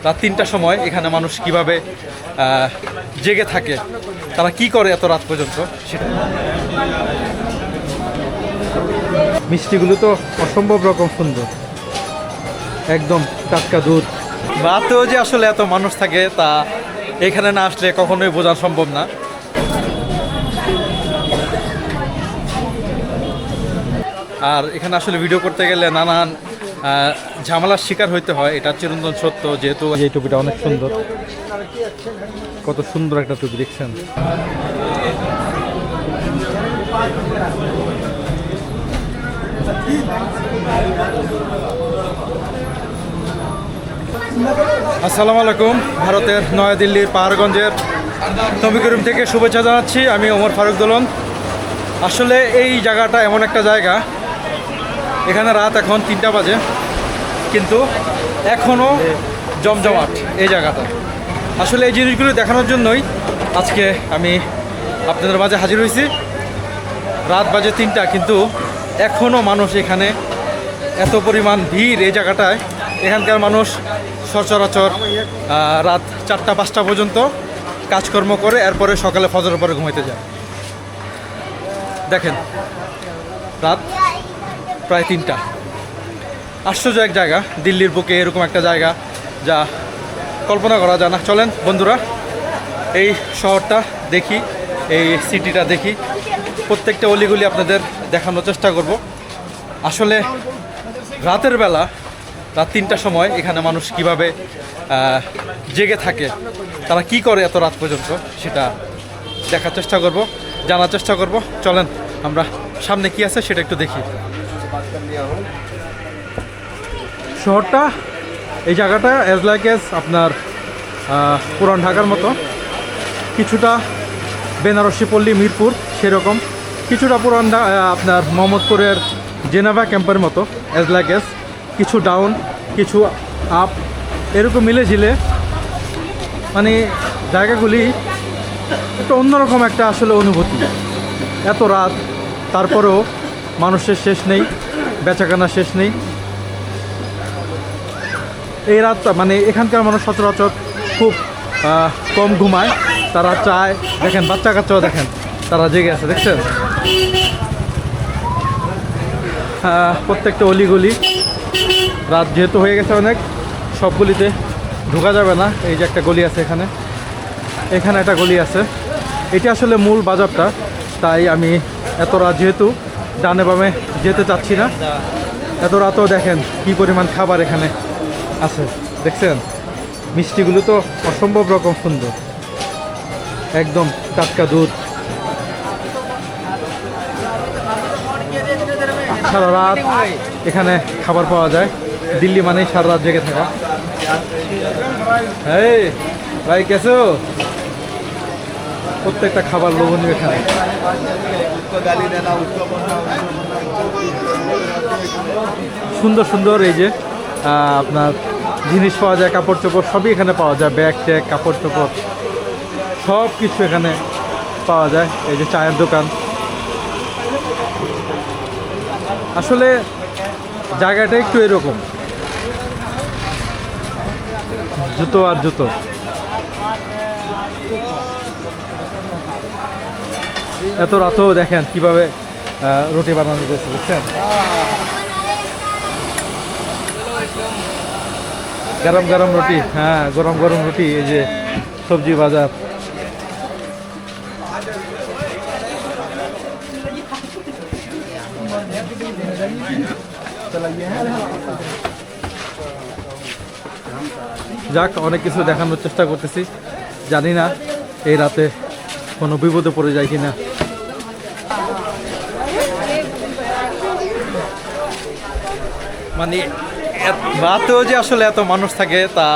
রাত ৩টার সময় এখানে মানুষ কিভাবে জেগে থাকে, তারা কি করে এত রাত পর্যন্ত সেটা। মিষ্টিগুলো তো অসম্ভব রকম সুন্দর, একদম টাটকা দুধ। রাতেও যে আসলে এত মানুষ থাকে তা এখানে না আসলে কখনোই বোঝা সম্ভব না। আর এখানে আসলে ভিডিও করতে গেলে নানান ঝামেলার শিকার হইতে হয়, এটা চিরন্তন সত্য। যেহেতু এই টুপিটা অনেক সুন্দর, কত সুন্দর একটা টুপি দেখছেন। আসসালামু আলাইকুম। ভারতের নয়াদিল্লির পাহাড়গঞ্জের নবী করিম থেকে শুভেচ্ছা জানাচ্ছি। আমি ওমর ফারুক দোলন। আসলে এই জায়গাটা এমন একটা জায়গা, এখানে রাত এখন ৩টা বাজে, কিন্তু এখনও জমজমাট এই জায়গাটা। আসলে এই জিনিসগুলো দেখানোর জন্যই আজকে আমি আপনাদের মাঝে হাজির হয়েছি। রাত বাজে ৩টা, কিন্তু এখনও মানুষ এখানে, এত পরিমাণ ভিড় এই জায়গাটায়। এখানকার মানুষ সচরাচর রাত ৪টা-৫টা পর্যন্ত কাজকর্ম করে, এরপরে সকালে ফজরের পরে ঘুমাইতে যায়। দেখেন রাত প্রায় ৩টা। আশ্চর্য এক জায়গা, দিল্লির বুকে এরকম একটা জায়গা যা কল্পনা করা যায় না। চলেন বন্ধুরা, এই শহরটা দেখি, এই সিটিটা দেখি, প্রত্যেকটা অলিগুলি আপনাদের দেখানোর চেষ্টা করব। আসলে রাতের বেলা রাত ৩টার সময় এখানে মানুষ কিভাবে জেগে থাকে, তারা কি করে এত রাত পর্যন্ত সেটা দেখার চেষ্টা করব, জানার চেষ্টা করব। চলেন আমরা সামনে কি আছে সেটা একটু দেখি। শহরটা, এই জায়গাটা অ্যাজ লাইক এজ আপনার পুরান ঢাকার মতো, কিছুটা বেনারসি পল্লী মিরপুর সেরকম, কিছুটা পুরান আপনার মোহাম্মদপুরের জেনেভা ক্যাম্পের মতো অ্যাজ লাইক এজ, কিছু ডাউন কিছু আপ, এরকম মিলে ঝিলে মানে জায়গাগুলি একটা অন্যরকম একটা আসলে অনুভূতি। এত রাত, তারপরেও মানুষের শেষ নেই, বেচাকেনা শেষ নেই। এই রাত মানে এখানকার মানুষ সচরাচর খুব কম ঘুমায়, তারা চায়। দেখেন বাচ্চা কাচ্চাও দেখেন, তারা জেগে আছে, দেখছেন। প্রত্যেকটা অলিগলি, রাত যেহেতু হয়ে গেছে অনেক, সবগুলিতে ঢোকা যাবে না। এই যে একটা গলি আছে এখানে, এখানে একটা গলি আছে, এটি আসলে মূল বাজারটা। তাই আমি এত রাত যেহেতু ডানে বামে যেতে চাচ্ছি না। এত রাতেও দেখেন কি পরিমাণ খাবার এখানে আছে, দেখছেন। মিষ্টিগুলো তো অসম্ভব রকম সুন্দর, একদম টাটকা দুধ। সারা রাত এখানে খাবার পাওয়া যায়। দিল্লি মানেই সারা রাত জেগে থাকা। এই ভাই কেসো, প্রত্যেকটা খাবার লোভনীয় এখানে। সুন্দর সুন্দর এই যে আপনার জিনিস পাওয়া যায়, কাপড় চোপড় সবই এখানে পাওয়া যায়, ব্যাগ ট্যাগ, কাপড় চোপড় সব কিছু এখানে পাওয়া যায়। এই যে চায়ের দোকান। আসলে জায়গাটা একটু এরকম, জুতো আর জুতো। এত রাতেও দেখেন কিভাবে রুটি বানানো যাচ্ছে, দেখছেন। গরম গরম রুটি, হ্যাঁ গরম গরম রুটি। এই যে সবজি বাজার, যাক অনেক কিছু দেখানোর চেষ্টা করতেছি। জানি না এই রাতে কোনো বিপদে পড়ে যায় কিনা। মানে রাতেও যে আসলে এত মানুষ থাকে তা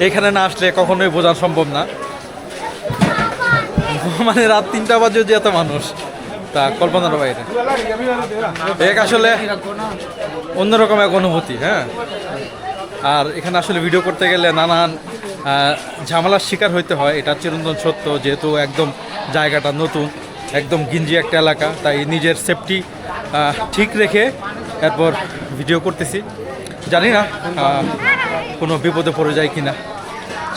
এখানে না আসলে কখনোই বোঝা সম্ভব না। মানে রাত ৩টা বাজেও যে এত মানুষ, তা কল্পনার বাইরে। এক আসলে অন্যরকম এক অনুভূতি। হ্যাঁ, আর এখানে আসলে ভিডিও করতে গেলে নানান ঝামেলার শিকার হইতে হয়, এটা চিরন্তন সত্য। যেহেতু একদম জায়গাটা নতুন, একদম গিঞ্জি একটা এলাকা, তাই নিজের সেফটি ঠিক রেখে এরপর ভিডিও করতেছি। জানি না কোনো বিপদে পড়ে যায় কিনা।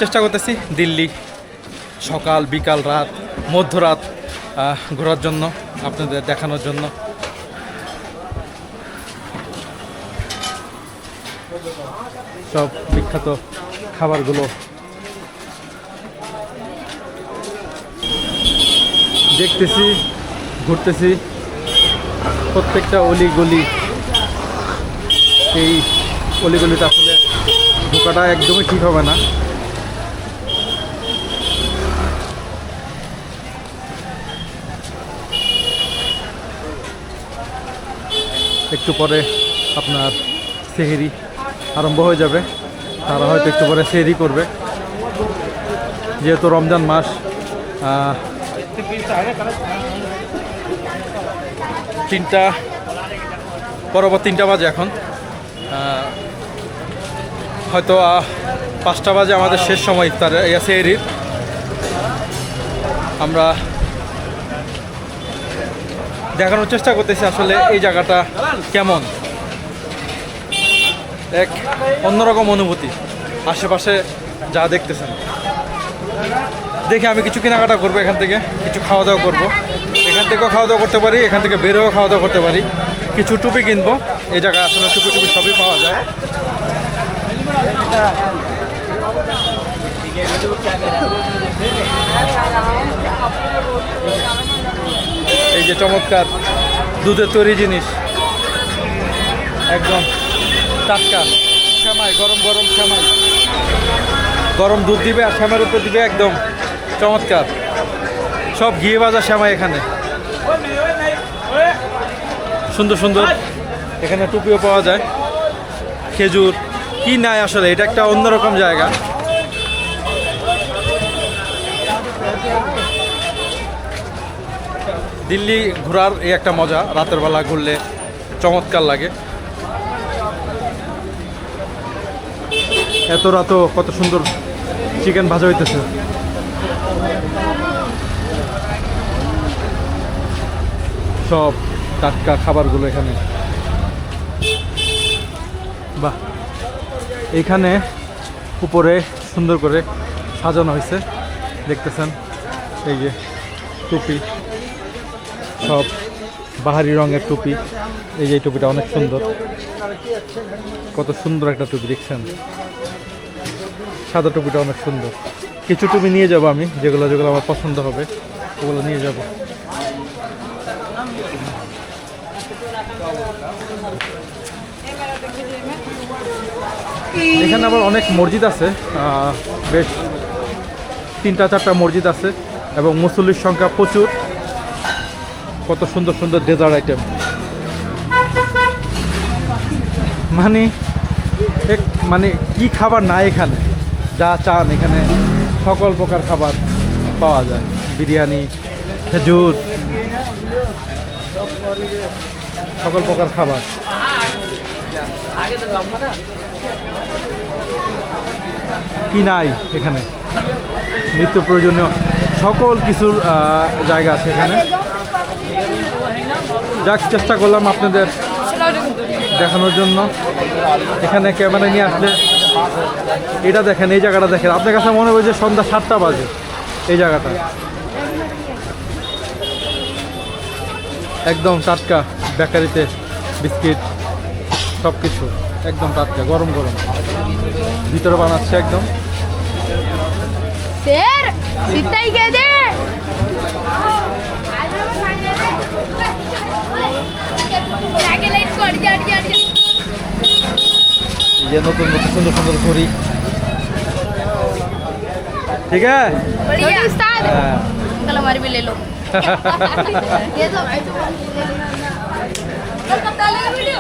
চেষ্টা করতেছি দিল্লি সকাল বিকাল রাত মধ্যরাত ঘোরার জন্য, আপনাদের দেখানোর জন্য। সব বিখ্যাত খাবারগুলো দেখতেছি, ঘুরতেছি প্রত্যেকটা অলিগলি। এই অলিগলিতে আসলে ঢোকাটা একদমই ঠিক হবে না। একটু পরে আপনার সেহরি আরম্ভ হয়ে যাবে, তারা হয়তো একটু পরে সেহরি করবে, যেহেতু রমজান মাস। তিনটা বরাবর 3টা বাজে এখন, হয়তো 5টা বাজে আমাদের শেষ সময় ইফতার সেহরির। আমরা দেখানোর চেষ্টা করতেছি আসলে এই জায়গাটা কেমন, এক অন্যরকম অনুভূতি। আশেপাশে যা দেখতেছেন, দেখে আমি কিছু কেনাকাটা করবো, এখান থেকে কিছু খাওয়া দাওয়া করবো, এখান থেকেও খাওয়া দাওয়া করতে পারি, এখান থেকে বেরোও খাওয়া দাওয়া করতে পারি। কিছু টুপি কিনবো, এই জায়গায় আসলে টুপি সবই পাওয়া যায়। এই যে চমৎকার দুধের তৈরি জিনিস, একদম টাটকা শ্যামাই, গরম গরম শ্যামাই, গরম দুধ দিবে আর শ্যামার উপর দিবে, একদম চমৎকার। সব ঘিয়ে ভাজা শ্যামাই এখানে, সুন্দর সুন্দর। এখানে টুপিও পাওয়া যায়, খেজুর কি নাই আসলে, এটা একটা অন্যরকম জায়গা। দিল্লি ঘোরার এই একটা মজা, রাতের বেলা ঘুরলে চমৎকার লাগে। এত রাতও কত সুন্দর চিকেন ভাজা হইতেছে। সব টাটকা খাবারগুলো এখানে, বাহ। এইখানে উপরে সুন্দর করে সাজানো হয়েছে, দেখতেছেন। এই যে টুপি, সব বাহারি রঙের টুপি। এই যে টুপিটা অনেক সুন্দর, কত সুন্দর একটা টুপি দেখছেন। সাদা টুপিটা অনেক সুন্দর। কিছু টুপি নিয়ে যাব আমি, যেগুলো যেগুলো আমার পছন্দ হবে ওগুলো নিয়ে যাব। এখানে আবার অনেক মসজিদ আছে, বেশ 3-4টা মসজিদ আছে এবং মুসল্লির সংখ্যা প্রচুর। কত সুন্দর সুন্দর ডেজার্ট আইটেম, মানে কি খাবার নাই এখানে, যা চান এখানে সকল প্রকার খাবার পাওয়া যায়। বিরিয়ানি, খেজুর, সকল প্রকার খাবার। কি নাই এখানে, নিত্য প্রয়োজনীয় সকল কিছুর জায়গা আছে এখানে। যাক, চেষ্টা করলাম আপনাদের দেখানোর জন্য। এখানে ক্যামেরা নিয়ে আসলে এটা দেখেন, এই জায়গাটা দেখেন, আপনার কাছে মনে হয় যে সন্ধ্যা 7টা বাজে। এই জায়গাটা একদম টাটকা, বেকারিতে বিস্কিট সব কিছু একদম টাটকা, গরম গরম, ভিতরে বানাচ্ছে একদম। ये नতুন নতুন সুন্দর সুন্দর ঘড়ি, ठीक है बढ़िया उस्ताद। अंकल हमारी भी ले लो। ये तो भाई तो कब डालेगा वीडियो?